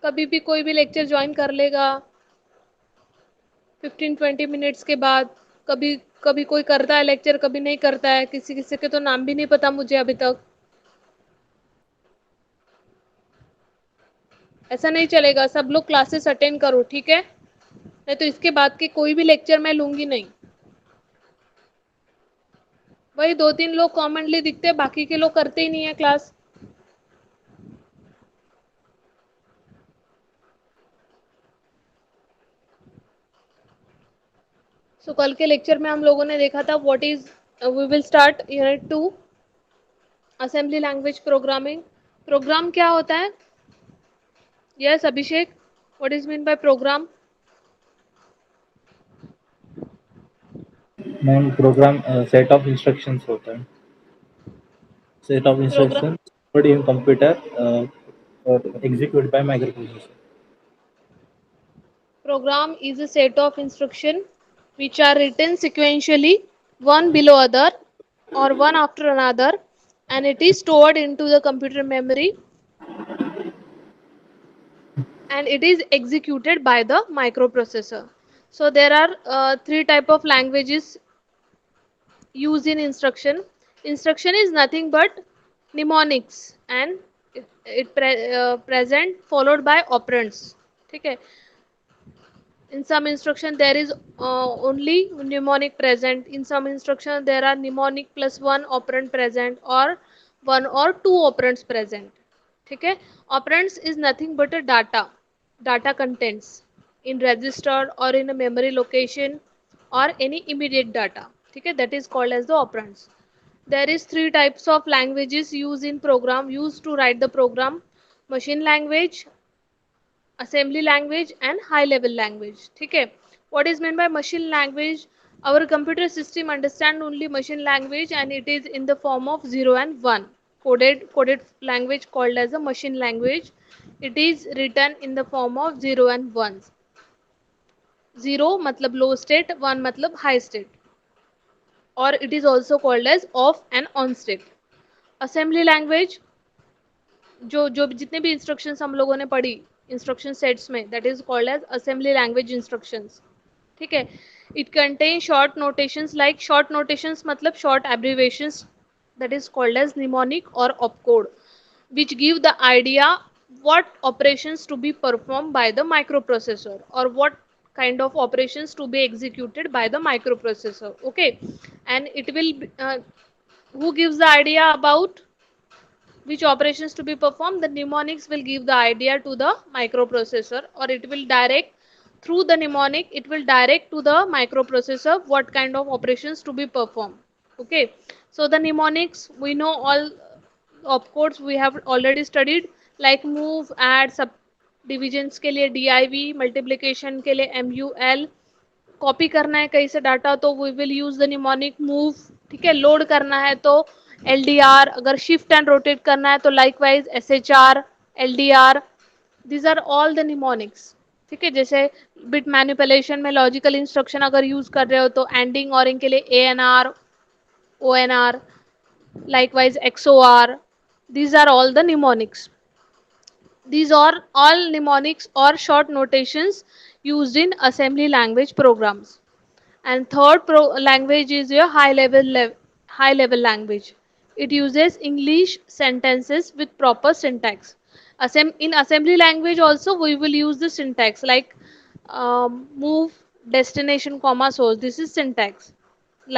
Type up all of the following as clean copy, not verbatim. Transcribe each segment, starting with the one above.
कभी भी कोई भी लेक्चर ज्वाइन कर लेगा 15-20 मिनट्स के बाद। कभी कभी कोई करता है लेक्चर, कभी नहीं करता है, किसी किसी के तो नाम भी नहीं पता मुझे अभी तक। ऐसा नहीं चलेगा, सब लोग क्लासेस अटेंड करो, ठीक है? नहीं तो इसके बाद के कोई भी लेक्चर मैं लूंगी नहीं। वही 2-3 लोग कॉमनली दिखते हैं, बाकी के लोग करते ही नहीं है क्लास। सो कल के लेक्चर में हम लोगों ने देखा था what is, we will start unit 2 assembly language programming. Program क्या होता है? Yes Abhishek, what is mean by program? Ma'am program set of instructions होता है, set of program instructions stored in computer or executed by microprocessor. program is a set of instruction which are written sequentially, one below other or one after another, and it is stored into the computer memory and it is executed by the microprocessor. So there are three type of languages used in instruction. Instruction is nothing but mnemonics and present followed by operands. ठीक है? In some instruction there is only mnemonic present. In some instruction there are mnemonic plus one operand present or one or two operands present. ठीक है? Operands is nothing but a data contents in register or in a memory location or any immediate data. ठीक है? That is called as the operands. There is three types of languages used in program, used to write the program: machine language, assembly language and high level language. ठीक है? What is meant by machine language? Our computer system understand only machine language and it is in the form of 0 and 1. Coded language called as a machine language. It is written in the form of 0 and 1. 0 मतलब low state, 1 मतलब high state, or it is also called as off and on state. Assembly language, जो जो जितने भी instructions हम लोगों ने पढ़ी इंस्ट्रक्शन सेट्स में, that is called as assembly language instructions. ठीक है? It contain short notations, like short notations मतलब short abbreviations, that is called as mnemonic और opcode, which give the idea what operations to be performed by the microprocessor or what kind of operations to be executed by the microprocessor. Okay, and it will who gives the idea about which operations to be performed? The mnemonics will give the idea to the microprocessor, or it will direct through the mnemonic, it will direct to the microprocessor what kind of operations to be performed. Okay, so the mnemonics, we know all opcodes we have already studied, like move, add, sub divisions के लिए div, multiplication के लिए mul, copy करना है कहीं से data तो we will use the mnemonic move. ठीक है? लोड करना है तो एल डी आर, अगर शिफ्ट एंड रोटेट करना है तो likewise S H R, L D R, these are all the mnemonics. ठीक है? जैसे बिट मैनिपुलेशन में लॉजिकल इंस्ट्रक्शन अगर यूज कर रहे हो तो एंडिंग ऑरिंग के लिए A N R, O N R, likewise X O R, these are all the mnemonics. These are all mnemonics or short notations used in assembly language programs. And third language is your high level language. It uses English sentences with proper syntax. In assembly language also we will use the syntax like move, destination, comma, source. This is syntax.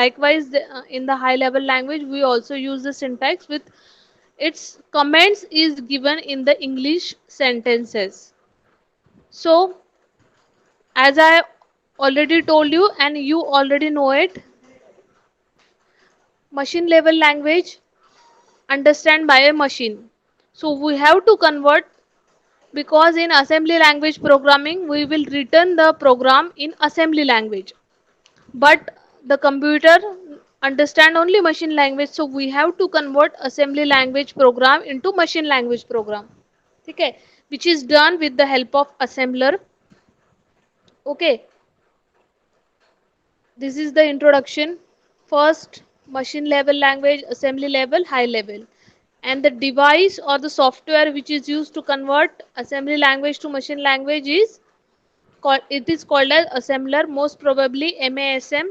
Likewise, in the high level language we also use the syntax with its comments is given in the English sentences. So as I already told you and you already know it, machine level language understand by a machine. So we have to convert, because in assembly language programming we will return the program in assembly language. But the computer understand only machine language, so we have to convert assembly language program into machine language program. Okay, which is done with the help of assembler. Okay, this is the introduction. First, machine level language, assembly level, high level. and the device or the software which is used to convert assembly language to machine language is called as assembler. Most probably MASM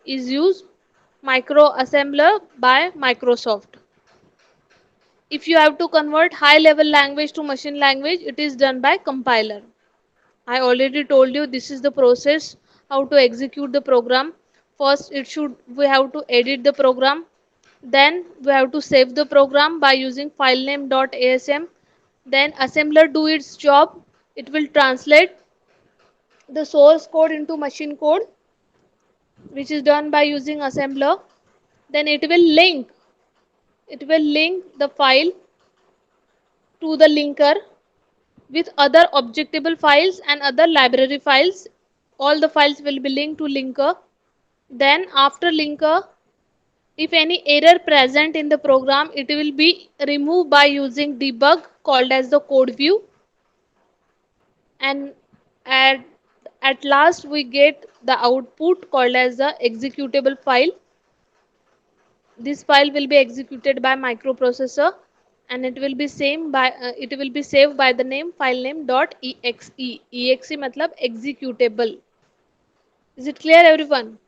is used, micro assembler by Microsoft. If you have to convert high level language to machine language, it is done by compiler. I already told you this is the process how to execute the program. First we have to edit the program, then we have to save the program by using filename .asm. Then assembler do its job. It will translate the source code into machine code, which is done by using assembler. Then it will link the file to the linker with other objectable files and other library files. All the files will be linked to linker. Then after linker, if any error present in the program, it will be removed by using debug called as the code view. And at, at last we get the output called as the executable file. This file will be executed by microprocessor, and it will be saved by the name file name .exe. Exe matlab executable. Is it clear, everyone?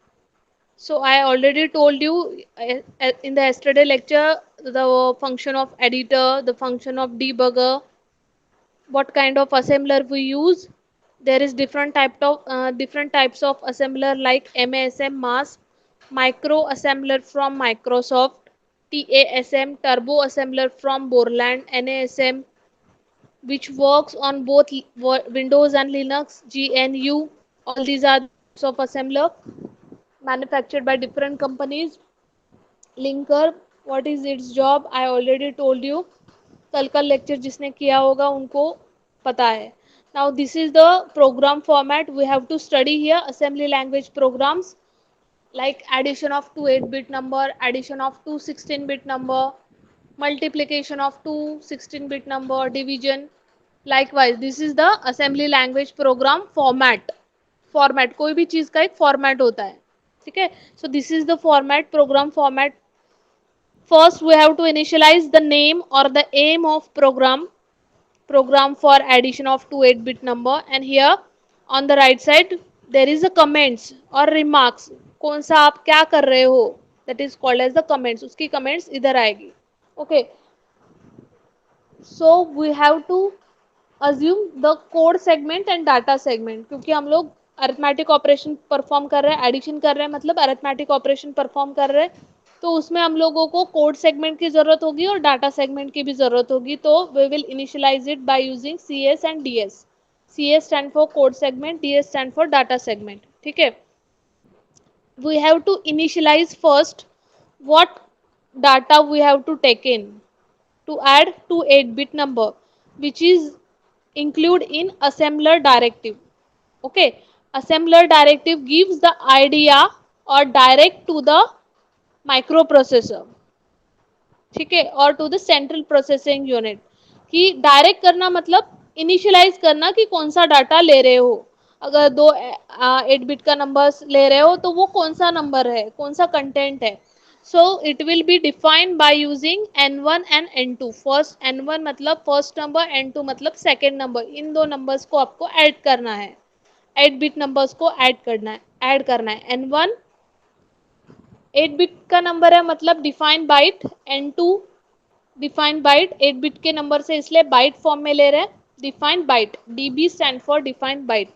So I already told you in the yesterday lecture the function of editor, the function of debugger, what kind of assembler we use. There is different types of assembler like MASM mask, micro assembler from Microsoft, TASM turbo assembler from Borland, NASM which works on both Windows and Linux, GNU. All these are the types of assembler manufactured by different companies. Linker, what is its job? I already told you. कल का lecture जिसने किया होगा उनको पता है. Now this is the program format we have to study here. Assembly language programs like addition of two 8-bit number, addition of two 16-bit number, multiplication of two 16-bit number, division. Likewise, this is the assembly language program format कोई भी चीज का एक format होता है. ठीक है. So this is the program format. First we have to initialize the name or the aim of program for addition of two 8-bit number, and here on the right side there is a comments or remarks. कौन सा आप क्या कर रहे हो, that is called as the comments. उसकी comments इधर आएगी. Okay, so we have to assume the code segment and data segment, क्योंकि हम लोग अरिथमेटिक ऑपरेशन परफॉर्म कर रहे हैं, एडिशन कर रहे हैं, मतलब अरिथमेटिक ऑपरेशन परफॉर्म कर रहे हैं, तो उसमें हम लोगों को कोड सेगमेंट की जरूरत होगी और डाटा सेगमेंट की भी जरूरत होगी. तो we will initialize it by using CS and DS. CS stand for code segment, DS stand for data segment. ठीक है. We have to initialize first what data we have to take in to add to 8-bit number, which is include in assembler directive. Okay, assembler directive gives the idea or direct to the microprocessor. ठीक है, और to the central processing unit. कि direct करना मतलब initialise करना कि कौन सा डाटा ले रहे हो. अगर दो 8-bit का नंबर ले रहे हो तो वो कौन सा नंबर है, कौन सा कंटेंट है. So it will be defined by using N1 and N2. First N1 मतलब फर्स्ट नंबर, N2 मतलब सेकेंड नंबर. इन दो नंबर्स को आपको ऐड करना है, 8-bit नंबर्स को ऐड करना है. N1 8-bit का नंबर है मतलब defined bite. N2 defined bite 8-bit के नंबर से इसलिए बाइट फॉर्म में ले रहे हैं. Defined byte, DB stand for defined byte.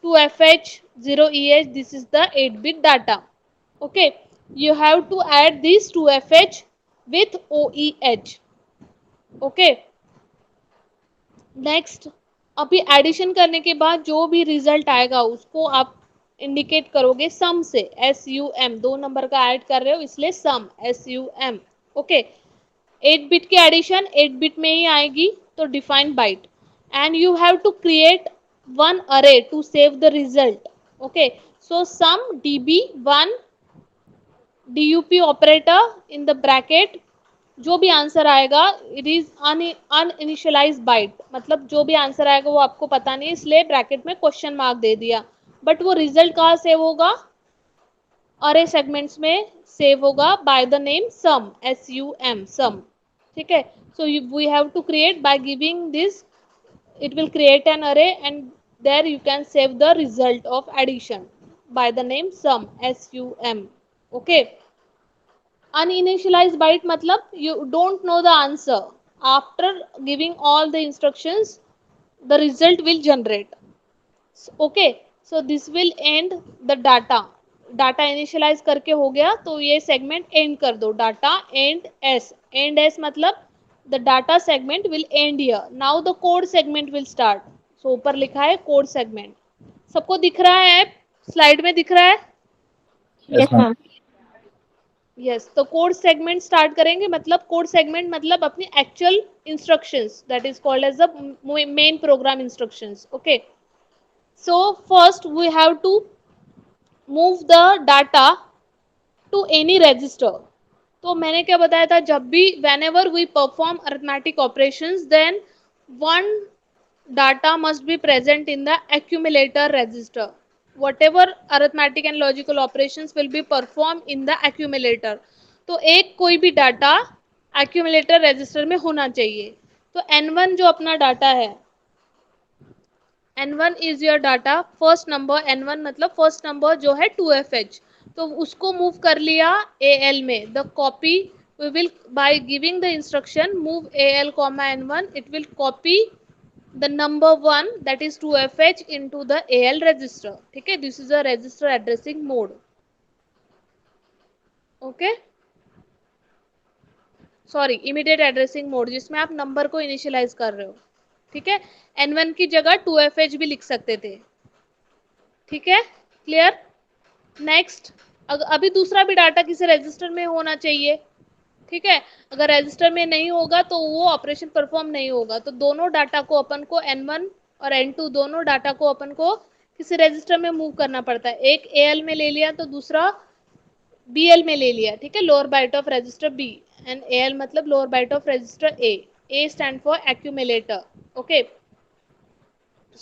2FH 0EH, this is the 8-bit data. Okay, you have to add this 2FH with OEH. Okay, next. अभी addition करने के बाद जो भी रिजल्ट आएगा उसको आप इंडिकेट करोगे सम से. SUM, दो नंबर का ऐड कर रहे हो इसलिए सम, SUM. ओके, 8-bit की एडिशन 8-bit में ही आएगी तो defined byte. And you have to create one array to save the result. Okay, so some DB1 DUP operator in the bracket. जो भी आंसर आएगा इट इज अनइनिशियलाइज्ड बाइट, मतलब जो भी आंसर आएगा वो आपको पता नहीं इसलिए ब्रैकेट में क्वेश्चन मार्क दे दिया. बट वो रिजल्ट कहाँ सेव होगा, अरे सेगमेंट्स में सेव होगा by the name sum, SUM sum. ठीक है. So we have to create by giving this, it will create an array and there you can save the result of addition by the name sum, sum. Okay. Uninitialized byte matlab you don't know the answer. After giving all the instructions, the result will generate. Okay. So this will end the data. Data initialise करके हो गया तो ये segment end कर दो. Data end S मतलब the data segment will end here. Now the code segment will start. So ऊपर लिखा है कोड सेगमेंट. सबको दिख रहा है? स्लाइड में दिख रहा है? Yes, ma'am. यस. तो कोड सेगमेंट स्टार्ट करेंगे. मतलब कोड सेगमेंट मतलब अपनी actual instructions, that is called as the main program instructions. Okay. So first we have to move the data to any register. तो मैंने क्या बताया था, जब भी whenever we perform arithmetic operations then one data must be present in the accumulator register. Whatever arithmetic and logical operations will be performed in the accumulator. तो एक कोई भी डाटा accumulator register में होना चाहिए. तो n1 जो अपना डाटा है, n1 is your data. First number n1 मतलब फर्स्ट नंबर जो है 2fh, तो उसको मूव कर लिया al में. The copy we will by giving the instruction move al comma n1, it will copy the number 1 that is 2fh into the al register. ठीक है. this is a register addressing mode. Okay. Sorry, immediate addressing mode जिसमें आप number को initialise कर रहे हो. ठीक है. n1 की जगह 2fh भी लिख सकते थे. ठीक है. क्लियर. नेक्स्ट, अभी दूसरा भी डाटा किसी रजिस्टर में होना चाहिए. ठीक है. अगर रजिस्टर में नहीं होगा तो वो ऑपरेशन परफॉर्म नहीं होगा. तो दोनों डाटा को अपन को n1 और n2 दोनों डाटा को अपन को किसी रजिस्टर में मूव करना पड़ता है. एक al में ले लिया तो दूसरा bl में ले लिया. ठीक है. Lower byte of register b and al मतलब lower byte of register a stand for accumulator. Okay.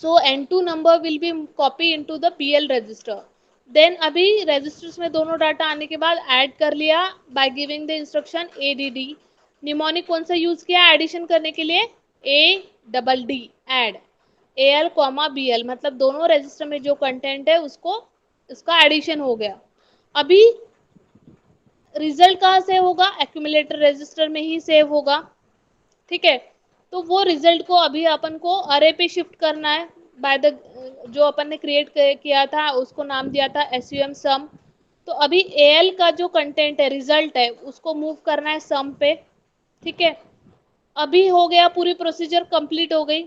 So n2 number will be copy into the bl register. Then अभी registers में दोनों डाटा आने के बाद ऐड कर लिया by giving the instruction add. Mnemonic कौन सा यूज किया एडिशन करने के लिए? ADD add al comma bl मतलब दोनों रजिस्टर में जो कंटेंट है उसको, इसका एडिशन हो गया. अभी रिजल्ट कहाँ से होगा? एक्यूमुलेटर रजिस्टर में ही सेव होगा. ठीक है. तो वो रिजल्ट को अभी अपन को अरे पे शिफ्ट करना है. बाय द जो अपन ने क्रिएट किया था उसको नाम दिया था sum सम. तो अभी al का जो कंटेंट है, रिजल्ट है, उसको मूव करना है सम पे. ठीक है. अभी हो गया, पूरी प्रोसीजर कंप्लीट हो गई.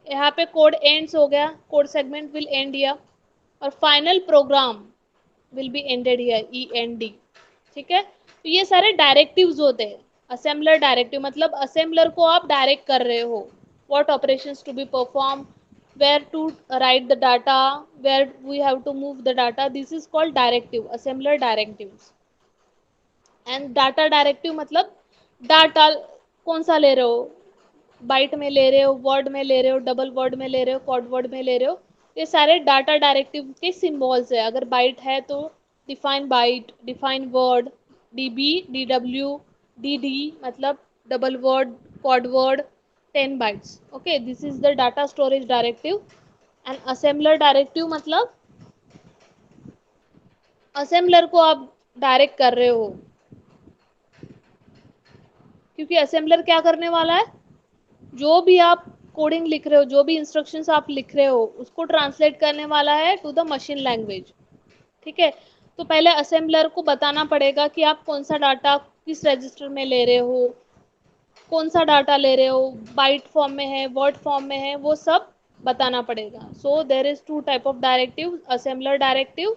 यहाँ पे कोड एंड्स हो गया. Code segment will end here और final program will be ended here end. ठीक है. तो ये सारे डायरेक्टिव्स होते हैं. असेंबलर डायरेक्टिव मतलब असेंबलर को आप डायरेक्ट कर रहे हो. What operations to be perform, where to write the data, where we have to move the data. This is called directive, assembler directives. And data directive मतलब data कौन सा ले रहे हो, बाइट में ले रहे हो, वर्ड में ले रहे हो, डबल वर्ड में ले रहे हो, क्वाड वर्ड में ले रहे हो. ये सारे डाटा डायरेक्टिव के सिंबल्स है. अगर बाइट है तो define byte, define word, DB, DW, DD मतलब double word, quad word, 10 bytes. Okay. This is the data storage directive. And assembler directive मतलब असेंबलर को आप डायरेक्ट कर रहे हो, क्योंकि असेंबलर क्या करने वाला है, जो भी आप कोडिंग लिख रहे हो, जो भी इंस्ट्रक्शंस आप लिख रहे हो, उसको ट्रांसलेट करने वाला है टू द मशीन लैंग्वेज. ठीक है. तो पहले असेंबलर को बताना पड़ेगा कि आप कौन सा डाटा किस रजिस्टर में ले रहे हो, कौन सा डाटा ले रहे हो, बाइट फॉर्म में है, वर्ड फॉर्म में है, वो सब बताना पड़ेगा. So there is two type of directive, assembler directive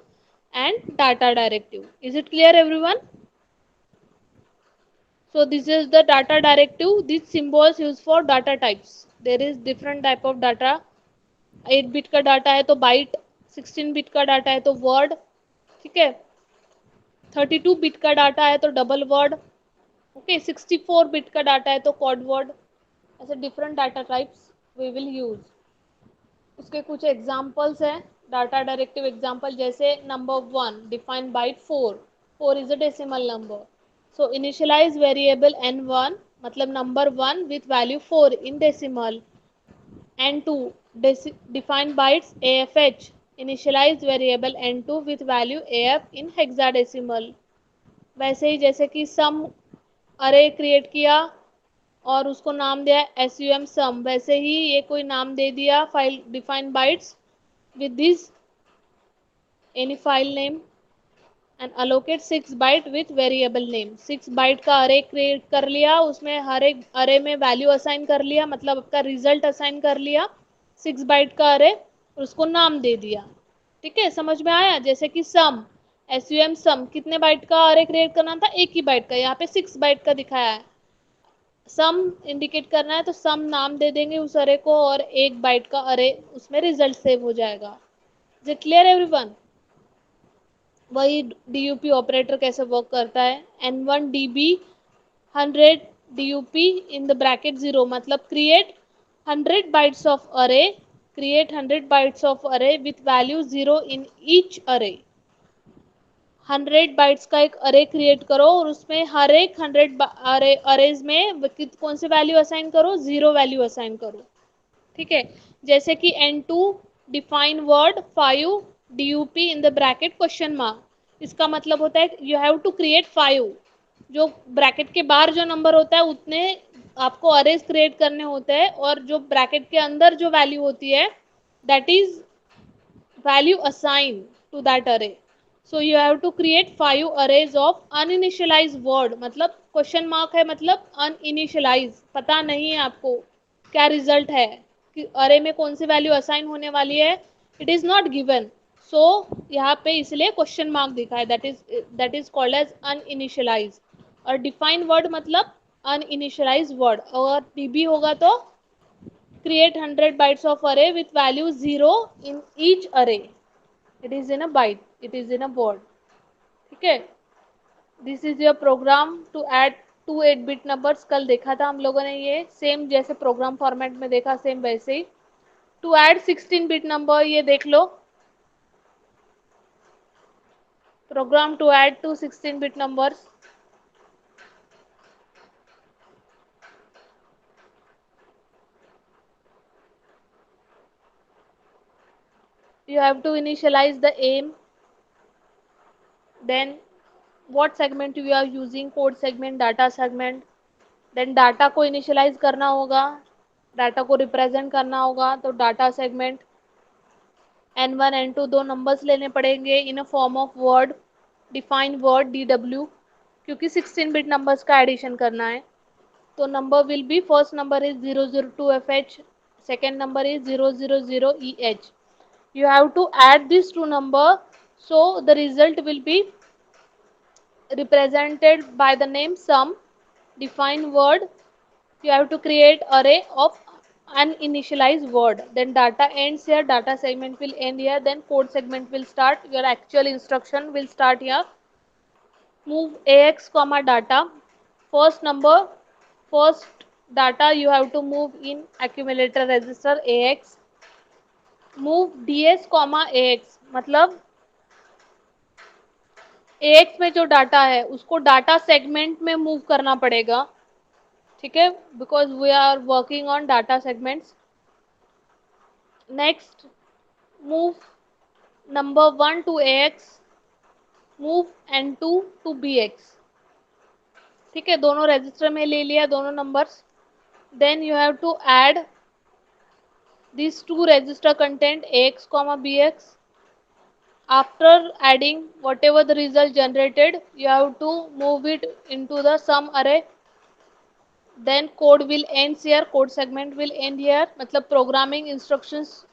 and data directive. Is it clear everyone? So this is the data directive. These symbols used for data types. There is different type of data. 8 bit का data है तो bite, 16 bit का data है तो word. ठीक है. 32 bit का data है तो डबल वर्ड. ओके. 64 बिट का डाटा है तो क्वाड वर्ड. ऐसे different data types we will use. उसके कुछ एग्जांपल्स हैं डाटा डायरेक्टिव एग्जांपल. जैसे number 1 define byte 4. 4 is a decimal number. So initialize variable n1 मतलब number 1 with value 4 in decimal, n2 define bytes AFH, initialize variable n2 with value AF in hexadecimal। वैसे ही जैसे कि सम अरे create किया और उसको नाम दिया sum सम, वैसे ही ये कोई नाम दे दिया file define bytes with this any file name and allocate 6 byte with variable name. 6 byte का अरे क्रिएट कर लिया, उसमें हर एक अरे में वैल्यू असाइन कर लिया, मतलब आपका रिजल्ट असाइन कर लिया 6 बाइट का अरे, उसको नाम दे दिया। ठीक है, समझ में आया? जैसे कि सम, sum कितने बाइट का अरे क्रिएट करना था? एक ही बाइट का, यहाँ पे 6 बाइट का दिखाया है। सम इंडिकेट करना है तो सम नाम दे देंगे उस अरे को और एक बाइट का अरे उसमें रिजल्ट सेव हो जाएगा। Is it clear everyone? वही DUP ऑपरेटर कैसे वर्क करता है, N1 DB 100 DUP in the bracket 0, मतलब create 100 bytes of array, create 100 bytes of array with value 0 in each array। 100 bytes का एक अरे क्रिएट करो और उसमें हर एक 100 अरेज में कौन से वैल्यू असाइन करो? 0 वैल्यू असाइन करो। ठीक है, जैसे कि n2 define word 5 DUP in the bracket question mark. इसका मतलब होता है यू हैव टू क्रिएट 5, जो ब्रैकेट के बाहर जो नंबर होता है उतने आपको अरेज क्रिएट करने होते हैं, और जो ब्रैकेट के अंदर जो वैल्यू होती है that is value assigned to that array। so you have to create 5 arrays of uninitialized word, मतलब क्वेश्चन मार्क है, मतलब uninitialized, पता नहीं है आपको क्या रिजल्ट है कि अरे में कौन सी वैल्यू असाइन होने वाली है, इट इज नॉट गिवन। सो यहाँ पे इसलिए क्वेश्चन मार्क दिखा है, दैट इज कॉल्ड एज अनइनिशियलाइज। और डिफाइन वर्ड मतलब अनइनिशियलाइज वर्ड, और डीबी होगा तो create 100 bytes of array with value 0 in each array। it is in a byte, it is in a word। ठीक है, this is your program to add 2 8-bit numbers। कल देखा था हम लोगों ने, ये सेम जैसे प्रोग्राम फॉर्मेट में देखा सेम वैसे ही। टू ऐड 16-bit नंबर, ये देख लो program to add 2 16-bit numbers। you have to initialize the aim, then what segment you are using, code segment, data segment, then data को initialize करना होगा, data को रिप्रेजेंट करना होगा, तो डाटा सेगमेंट n1 n2 दो नंबर्स लेने पड़ेंगे in a form of word, define word DW, क्योंकि 16-bit नंबर्स का एडिशन करना है। तो number will be, first number is 002 FH, second number is 000 EH। you have to add these two number, so the result will be represented by the name sum, define word, you have to create array of uninitialized word, then data ends here, data segment will end here, then code segment will start, your actual instruction will start here। move AX comma data, first number, first data you have to move in accumulator register AX। move DS comma AX, मतलब AX में जो data है उसको data segment में move करना पड़ेगा। ठीक है, because we are working on data segments. Next, move number 1 to AX, move N2 to BX। ठीक है, दोनों रजिस्टर में ले लिया दोनों numbers. Then you have to add this to register content AX comma BX। after adding whatever the result generated, you have to move it into the sum array, then code will end here, code segment will end here, मतलब programming instructions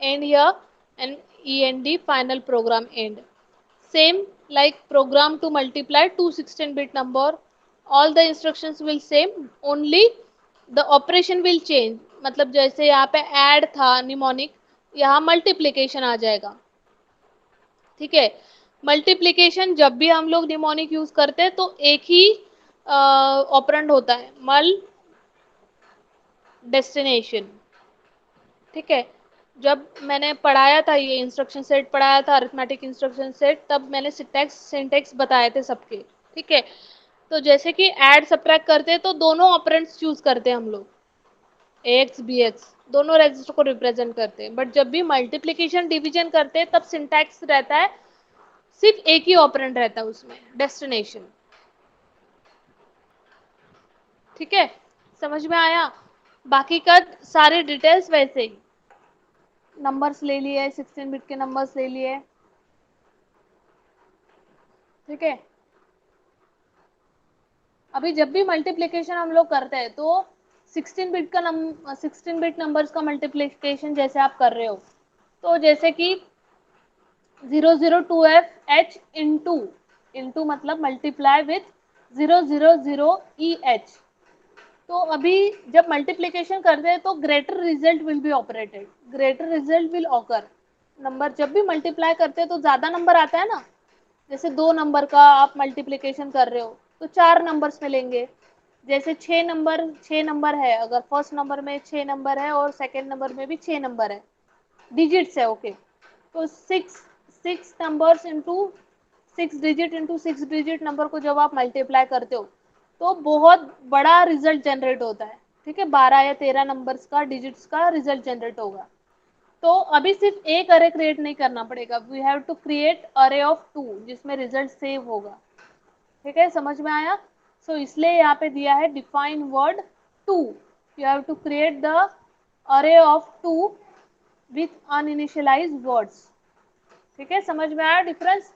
end here, and end final program end। same like program to multiply two 16-bit number, all the instructions will same, only the operation will change। मतलब जैसे यहाँ पे add था mnemonic, यहाँ multiplication आ जाएगा। ठीक है, मल्टीप्लीकेशन जब भी हम लोग निमोनिक यूज करते हैं तो एक ही ऑपरेंड होता है, मल डेस्टिनेशन। ठीक है, जब मैंने पढ़ाया था ये इंस्ट्रक्शन सेट पढ़ाया था, अरिथमेटिक इंस्ट्रक्शन सेट, तब मैंने सिंटैक्स बताए थे सबके। ठीक है, तो जैसे कि ऐड सब्ट्रैक्ट करते हैं तो दोनों ऑपरेंड्स चूज करते हैं हम लोग, ax bx दोनों रजिस्टर को रिप्रेजेंट करते हैं। बट जब भी मल्टीप्लिकेशन डिवीजन करते हैं तब सिंटैक्स रहता है, सिर्फ एक ही ऑपरेंड रहता है उसमें, डेस्टिनेशन। ठीक है, समझ में आया? बाकी का सारे डिटेल्स वैसे ही, नंबर्स ले लिए, 16 बिट के नंबर्स ले लिए। ठीक है, अभी जब भी मल्टीप्लिकेशन हम लोग करते हैं तो 16 बिट नंबर्स का मल्टीप्लिकेशन जैसे आप कर रहे हो, तो जैसे कि 002FH इंटू मतलब मल्टीप्लाई विथ 000EH। तो अभी जब मल्टीप्लिकेशन करते हैं तो greater result will be operated, greater result will occur. Number जब भी मल्टीप्लाई करते हैं तो ज्यादा नंबर आता है ना, जैसे 2 नंबर का आप मल्टीप्लिकेशन कर रहे हो तो 4 नंबर्स मिलेंगे। जैसे 6 नंबर है, अगर फर्स्ट नंबर में 6 नंबर है और सेकेंड नंबर में भी 6 नंबर है, डिजिट्स है, ओके। तो six numbers into 6 digit into 6 digit number को जब आप मल्टीप्लाई करते हो तो बहुत बड़ा रिजल्ट जनरेट होता है। ठीक है, 12 या 13 नंबर्स का डिजिट्स का रिजल्ट जनरेट होगा। तो अभी सिर्फ एक अरे क्रिएट नहीं करना पड़ेगा, वी हैव टू क्रिएट अरे ऑफ 2 जिसमें रिजल्ट सेव होगा। ठीक है, समझ में आया? सो इसलिए यहाँ पे दिया है define word 2, you have to create the array of 2 with uninitialized words. ठीक है, समझ में आया डिफरेंस?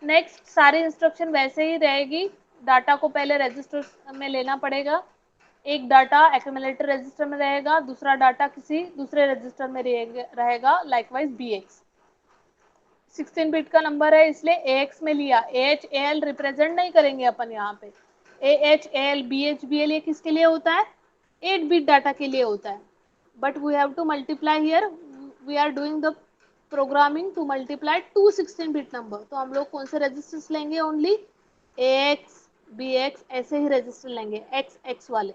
नेक्स्ट सारी इंस्ट्रक्शन वैसे ही रहेगी, डाटा को पहले रजिस्टर में लेना पड़ेगा, एक डाटा एक्यूमुलेटर रजिस्टर में रहेगा, दूसरा डाटा किसी दूसरे रजिस्टर में रहेगा, लाइकवाइज bx। 16 बिट का नंबर है इसलिए ax में लिया, ah al रिप्रेजेंट नहीं करेंगे अपन यहाँ पे, ah al bh bl ये किसके लिए होता है? 8 बिट डाटा के लिए होता है। But we have to multiply here, we are doing the programming to multiply 2 16 bit number. तो हम लोग कौन से रजिस्टर्स लेंगे? ओनली ax bx ऐसे ही रजिस्टर लेंगे, x वाले।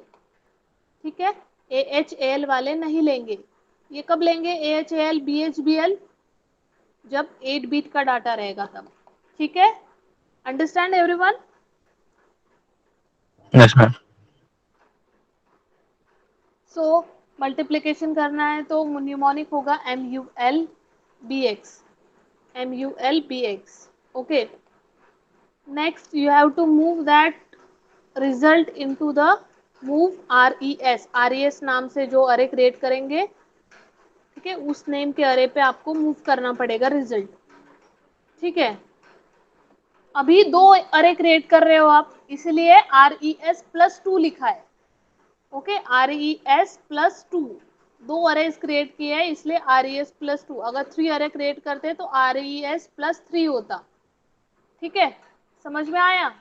ठीक है, AHAL वाले नहीं लेंगे। ये कब लेंगे AHAL BHBL? जब 8 बिट का डाटा रहेगा तब। ठीक है, understand everyone? Yes ma'am. So multiplication करना है तो न्यूमोनिक होगा MULBX। Okay, next you have to move that result into the move RES नाम से जो अरे क्रिएट करेंगे, ठीक है, उस नेम के अरे पे आपको मूव करना पड़ेगा रिजल्ट। ठीक है, अभी 2 अरे क्रिएट कर रहे हो आप, इसलिए RES+2 लिखा है। ओके, RES+2 2 अरेज क्रिएट किए हैं इसलिए RES+2। अगर 3 अरे क्रिएट करते तो RES+3 होता। ठीक है, समझ में आया?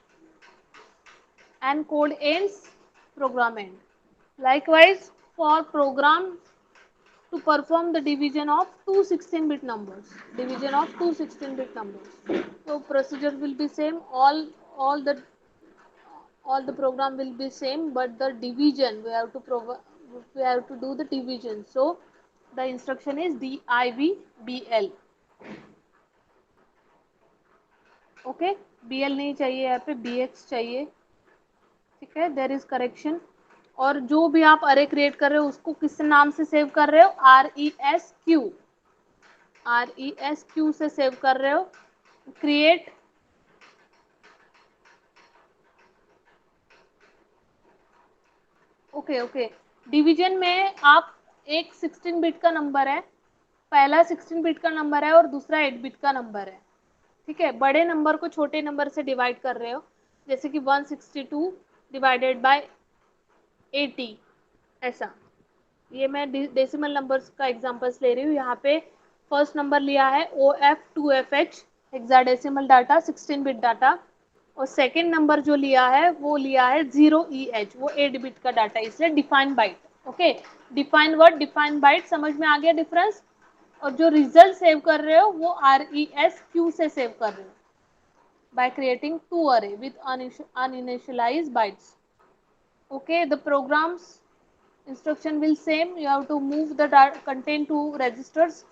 And code ends, program end. Likewise, for program to perform the division of two 16-bit numbers, division of two 16-bit numbers. So procedure will be same. All the program will be same, but the division we have to we have to do the division. So the instruction is DIVBL. Okay, BL नहीं चाहिए यहाँ पे, BX चाहिए। ठीक है, there is correction. और जो भी आप अरे क्रिएट कर रहे हो उसको किस नाम से सेव कर रहे हो? RESQ से सेव कर रहे हो। क्रिएट, ओके, डिवीजन में आप एक 16 बिट का नंबर है, पहला 16 बिट का नंबर है और दूसरा 8 बिट का नंबर है। ठीक है, बड़े नंबर को छोटे नंबर से डिवाइड कर रहे हो, जैसे कि 162 डिवाइडेड बाय 80, ऐसा। ये मैं डेसिमल नंबर्स का एग्जांपल्स ले रही हूँ। यहाँ पे फर्स्ट नंबर लिया है OF2FH hexadecimal data, 16 bit data, और सेकंड नंबर जो लिया है वो लिया है 0EH, वो 8 बिट का डाटा, इसलिए define byte. Okay, define word define byte, समझ में आ गया डिफरेंस? और जो रिजल्ट सेव कर रहे हो वो RESQ से सेव कर रहे हो by creating 2 array with uninitialized bytes. Okay, the program's instruction will same, you have to move the content to registers।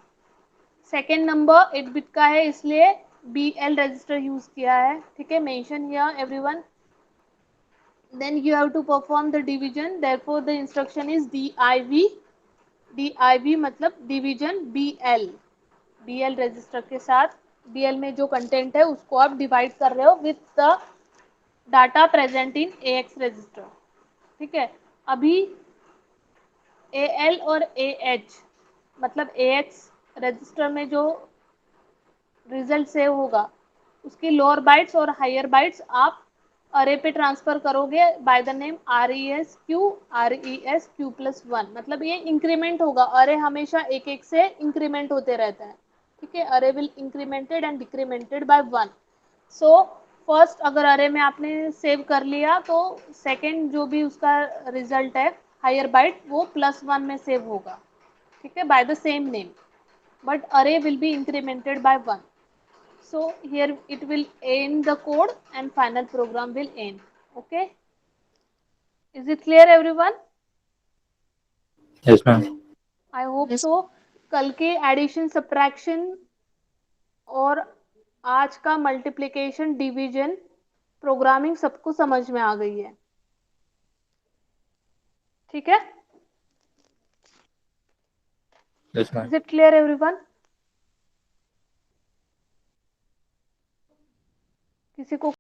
Second number 8 bit का है इसलिए BL रजिस्टर यूज किया है। ठीक है, mention here everyone, then you have to perform the division, therefore the instruction is div. div मतलब division bl, bl register के साथ bl में जो कंटेंट है उसको आप डिवाइड कर रहे हो with the data present in ax register. ठीक है, अभी al और ah मतलब ax रजिस्टर में जो रिजल्ट सेव होगा उसकी लोअर बाइट्स और हायर बाइट्स आप अरे पे ट्रांसफर करोगे bye the name res q plus one, मतलब ये इंक्रीमेंट होगा। अरे हमेशा एक एक से इंक्रीमेंट होते रहता है। ठीक है, अरे will incremented and डिक्रीमेंटेड by one. So first अगर अरे में आपने सेव कर लिया तो सेकेंड जो भी उसका रिजल्ट है हायर बाइट वो प्लस वन में सेव होगा। ठीक है, by the same name, but array will be incremented by 1. So here it will end the code and final program will end. Okay, is it clear everyone? Yes, ma'am. I hope so. कल के addition subtraction और आज का multiplication division programming सबको समझ में आ गई है। ठीक है, Yes, ma'am. Is it clear everyone? किसी को